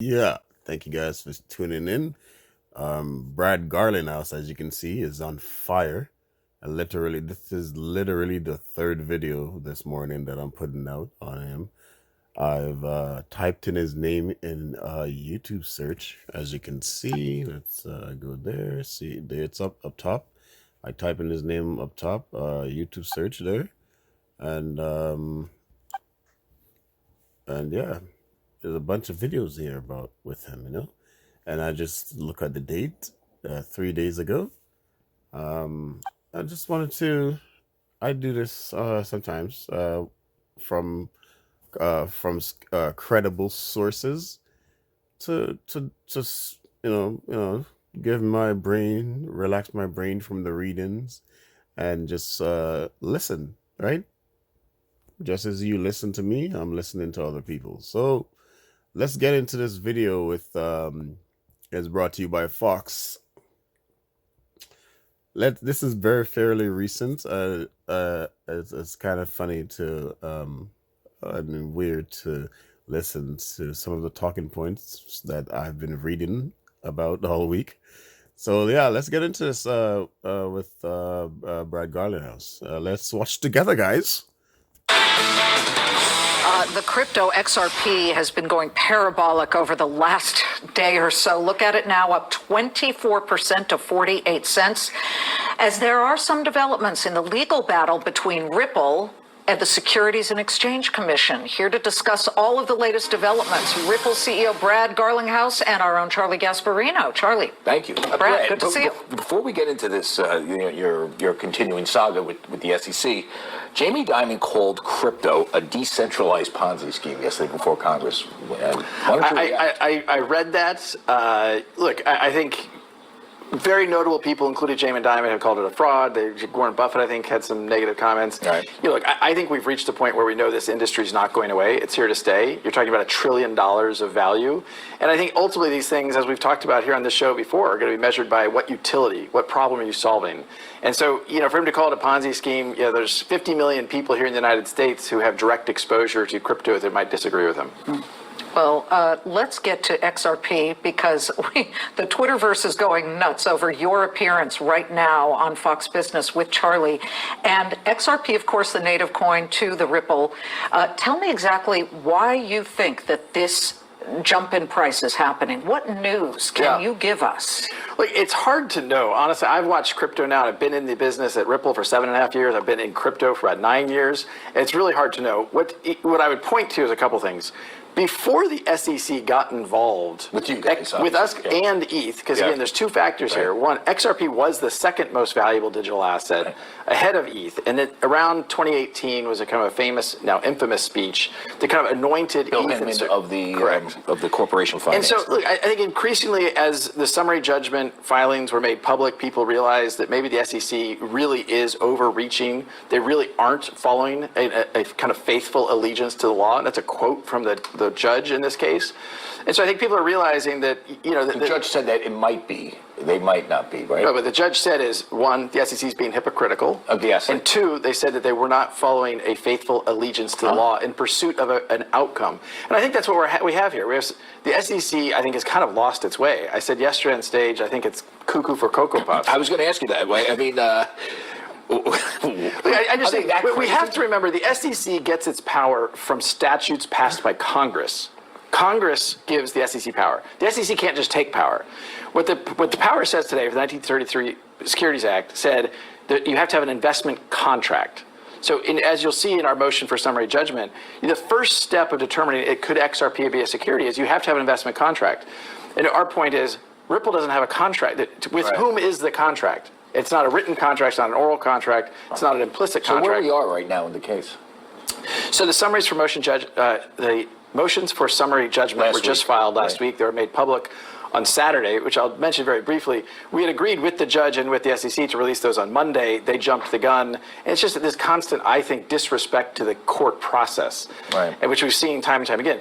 Yeah, thank you guys for tuning in. Brad Garlinghouse, as you can see, is on fire. This is literally the third video this morning that I'm putting out on him. I've typed in his name in YouTube search, as you can see. Let's go there. See, there it's up top. I type in his name up top, YouTube search there, and yeah, there's a bunch of videos here about with him. And I just look at the date, 3 days ago. I just wanted to. I do this sometimes from credible sources to just give my brain, relax my brain from the readings, and just listen, right? Just as you listen to me, I'm listening to other people. So let's get into this video with it's brought to you by Fox. This is very fairly recent. It's kind of funny to weird to listen to some of the talking points that I've been reading about all week. So yeah, let's get into this with Brad Garlinghouse. Let's watch together, guys. The crypto XRP has been going parabolic over the last day or so. Look at it now, up 24% to 48 cents. As there are some developments in the legal battle between Ripple and the Securities and Exchange Commission. Here to discuss all of the latest developments, Ripple CEO Brad Garlinghouse and our own Charlie Gasparino. Charlie. Thank you. Brad, good to see you. Before we get into this, your continuing saga with the SEC, Jamie Dimon called crypto a decentralized Ponzi scheme yesterday before Congress. I read that. Look, I think very notable people, including Jamie Dimon, have called it a fraud. Warren Buffett, I think, had some negative comments. Right. Look, I think we've reached a point where we know this industry is not going away. It's here to stay. You're talking about $1 trillion of value. And I think ultimately these things, as we've talked about here on this show before, are going to be measured by what utility, what problem are you solving. And so, for him to call it a Ponzi scheme, there's 50 million people here in the United States who have direct exposure to crypto that might disagree with him. Well, let's get to XRP because the Twitterverse is going nuts over your appearance right now on Fox Business with Charlie. And XRP, of course, the native coin to the Ripple. Tell me exactly why you think that this jump in price is happening. What news can you give us? Look, it's hard to know. Honestly, I've watched crypto now. I've been in the business at Ripple for 7.5 years. I've been in crypto for about 9 years. It's really hard to know. What I would point to is a couple things. Before the SEC got involved with you guys, with us and ETH, because again, there's two factors here. One, XRP was the second most valuable digital asset ahead of ETH, and then around 2018 was a kind of a famous, now infamous speech that kind of anointed Bill ETH of the corporation finance. And so, look, I think increasingly as the summary judgment filings were made public, people realized that maybe the SEC really is overreaching. They really aren't following a kind of faithful allegiance to the law. And that's a quote from the judge in this case. And so I think people are realizing that, the judge said that it might be. They might not be, right? No, but the judge said is, one, the SEC is being hypocritical. Yes. And two, they said that they were not following a faithful allegiance to the law in pursuit of an outcome. And I think that's what we have here. The SEC, I think, has kind of lost its way. I said yesterday on stage, I think it's cuckoo for Cocoa Puffs. I was going to ask you that. I mean, I just think we have to remember the SEC gets its power from statutes passed by Congress. Congress gives the SEC power. The SEC can't just take power. What the power says today for the 1933 Securities Act said that you have to have an investment contract. So as you'll see in our motion for summary judgment, the first step of determining could XRP be a security is you have to have an investment contract. And our point is Ripple doesn't have a contract. With whom is the contract? It's not a written contract. It's not an oral contract. It's not an implicit contract. So where we are right now in the case? So the summaries for the motions for summary judgment were just filed last week. They were made public on Saturday, which I'll mention very briefly. We had agreed with the judge and with the SEC to release those on Monday. They jumped the gun. And it's just this constant, I think, disrespect to the court process, right, which we've seen time and time again.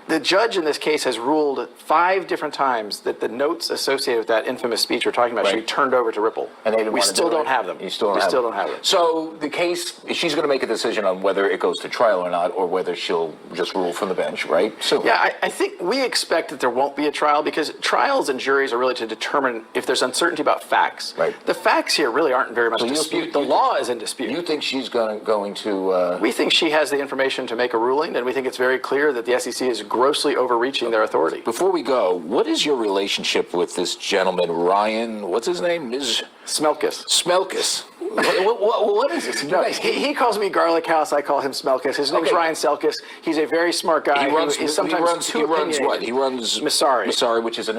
The judge in this case has ruled 5 different times that the notes associated with that infamous speech we're talking about should be turned over to Ripple. And they didn't we want to still do don't it. have them. You still don't have them. So the case, she's going to make a decision on whether it goes to trial or not, or whether she'll just rule from the bench, right? So yeah, I think we expect that there won't be a trial because trials and juries are really to determine if there's uncertainty about facts. Right. The facts here really aren't very much dispute. The law is in dispute. You think she's going to? We think she has the information to make a ruling, and we think it's very clear that the SEC is grossly overreaching their authority. Before we go, what is your relationship with this gentleman, Ryan? What's his name? Ms. Smelkus. Smelkus. What is this? No, he calls me Garlic House. I call him Smelkus. His name's Ryan Selkus. He's a very smart guy. He runs. He's sometimes he runs what? He runs Masari, which is a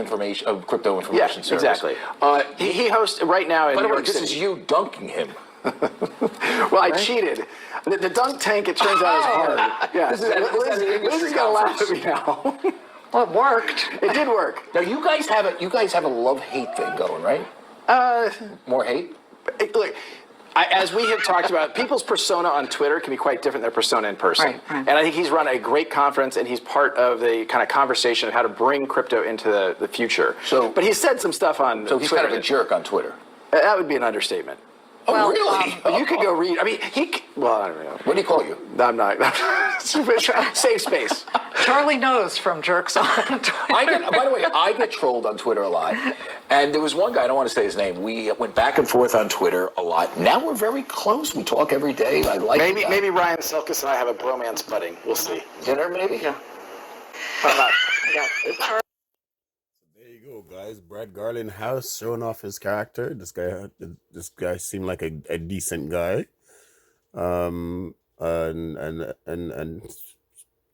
crypto information service. Exactly. He hosts right now in New York City. This is you dunking him. Well, I cheated. The dunk tank, it turns out, is hard. Yeah. This is going to laugh at me now. Well, it worked. It did work. Now you guys have a love-hate thing going, right? More hate? Look, as we have talked about, people's persona on Twitter can be quite different than their persona in person. Right. And I think he's run a great conference, and he's part of the kind of conversation of how to bring crypto into the future. But he said some stuff on So he's Twitter. kind of a jerk on Twitter. That would be an understatement. Oh, really? But you could go read. I mean, well, I don't know. What do you call you? I'm not. Safe space. Charlie knows from jerks on Twitter. By the way, I get trolled on Twitter a lot. And there was one guy, I don't want to say his name, we went back and forth on Twitter a lot. Now we're very close. We talk every day. I like Maybe Ryan Selkus and I have a bromance budding. We'll see. Dinner, maybe? Yeah. There you go, guys. Brad Garlinghouse showing off his character. This guy seemed like a decent guy, and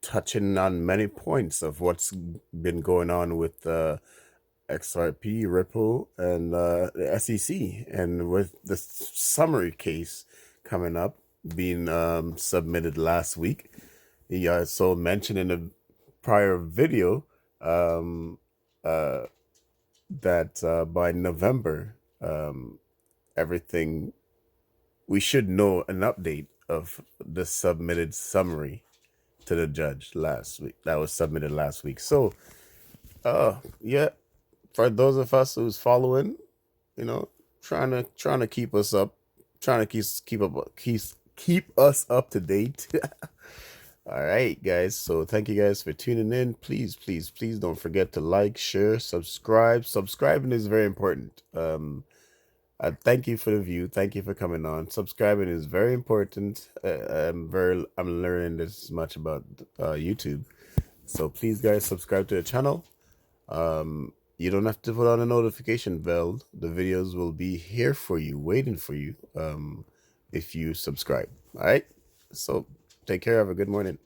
touching on many points of what's been going on with XRP, Ripple, and the SEC, and with the summary case coming up being submitted last week. He also mentioned in a prior video that by November, everything, we should know an update of the submitted summary to the judge last week. That was submitted last week. So, yeah, for those of us who's following, trying to keep us up, trying to keep us up to date. All right, guys. So thank you guys for tuning in. Please, please, please don't forget to like, share, subscribe. Subscribing is very important. Thank you for the view. Thank you for coming on. Subscribing is very important. I'm learning this much about YouTube. So please, guys, subscribe to the channel. You don't have to put on a notification bell. The videos will be here for you, waiting for you, if you subscribe. All right. So take care. Have a good morning.